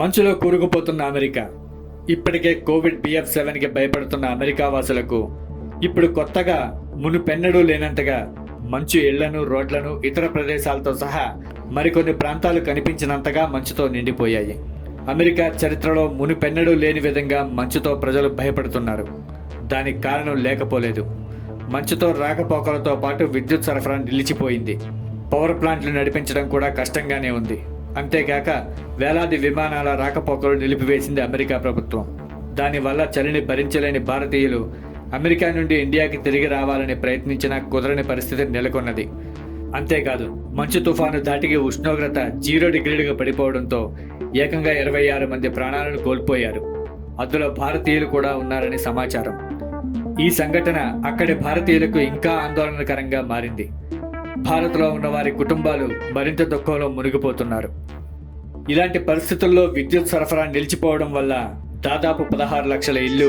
మంచులో కూరుకుపోతున్న అమెరికా. ఇప్పటికే Covid BF7కి భయపడుతున్న America వాసులకు ఇప్పుడు కొత్తగా మునుపెన్నడూ లేనంతగా మంచు ఇళ్లను, రోడ్లను, ఇతర ప్రదేశాలతో సహా మరికొన్ని ప్రాంతాలు కనిపించినంతగా మంచుతో నిండిపోయాయి. అమెరికా చరిత్రలో మునుపెన్నడూ లేని విధంగా మంచుతో ప్రజలు భయపడుతున్నారు. దానికి కారణం లేకపోలేదు. మంచుతో రాకపోకలతో పాటు విద్యుత్ సరఫరా నిలిచిపోయింది. పవర్ ప్లాంట్లు నడిపించడం కూడా కష్టంగానే ఉంది. అంతేకాక వేలాది విమానాల రాకపోకలు నిలిపివేసింది అమెరికా ప్రభుత్వం. దానివల్ల చలిని భరించలేని భారతీయులు అమెరికా నుండి ఇండియాకి తిరిగి రావాలని ప్రయత్నించినా కుదరని పరిస్థితి నెలకొన్నది. అంతేకాదు, మంచు తుఫాను ధాటికి ఉష్ణోగ్రత 0 డిగ్రీలుగా పడిపోవడంతో ఏకంగా 26 మంది ప్రాణాలను కోల్పోయారు. అందులో భారతీయులు కూడా ఉన్నారని సమాచారం. ఈ సంఘటన అక్కడి భారతీయులకు ఇంకా ఆందోళనకరంగా మారింది. భారత్లో ఉన్న వారి కుటుంబాలు మరింత దుఃఖంలో మునిగిపోతున్నారు. ఇలాంటి పరిస్థితుల్లో విద్యుత్ సరఫరా నిలిచిపోవడం వల్ల దాదాపు 16 లక్షల ఇళ్లు,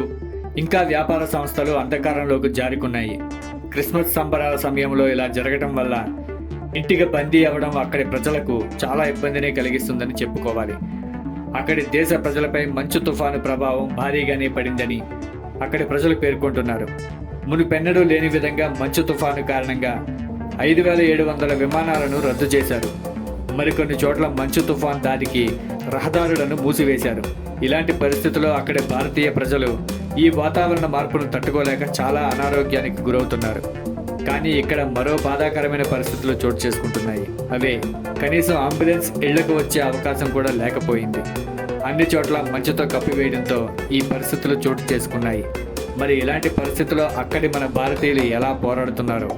ఇంకా వ్యాపార సంస్థలు అంధకారంలోకి జారుకున్నాయి. క్రిస్మస్ సంబరాల సమయంలో ఇలా జరగడం వల్ల ఇంటికి బందీ అవ్వడం అక్కడి ప్రజలకు చాలా ఇబ్బందిని కలిగిస్తుందని చెప్పుకోవాలి. అక్కడి దేశ ప్రజలపై మంచు తుఫాను ప్రభావం భారీగానే పడిందని అక్కడి ప్రజలు పేర్కొంటున్నారు. మునుపెన్నడూ లేని విధంగా మంచు తుఫాను కారణంగా 5,700 విమానాలను రద్దు చేశారు. మరికొన్ని చోట్ల మంచు తుఫాన్ దాడికి రహదారులను మూసివేశారు. ఇలాంటి పరిస్థితుల్లో అక్కడి భారతీయ ప్రజలు ఈ వాతావరణ మార్పును తట్టుకోలేక చాలా అనారోగ్యానికి గురవుతున్నారు. కానీ ఇక్కడ మరో బాధాకరమైన పరిస్థితులు చోటు చేసుకుంటున్నాయి. అవే కనీసం అంబులెన్స్ ఇళ్లకు వచ్చే అవకాశం కూడా లేకపోయింది. అన్ని చోట్ల మంచుతో కప్పివేయడంతో ఈ పరిస్థితులు చోటు చేసుకున్నాయి. మరి ఇలాంటి పరిస్థితుల్లో అక్కడి మన భారతీయులు ఎలా పోరాడుతున్నారో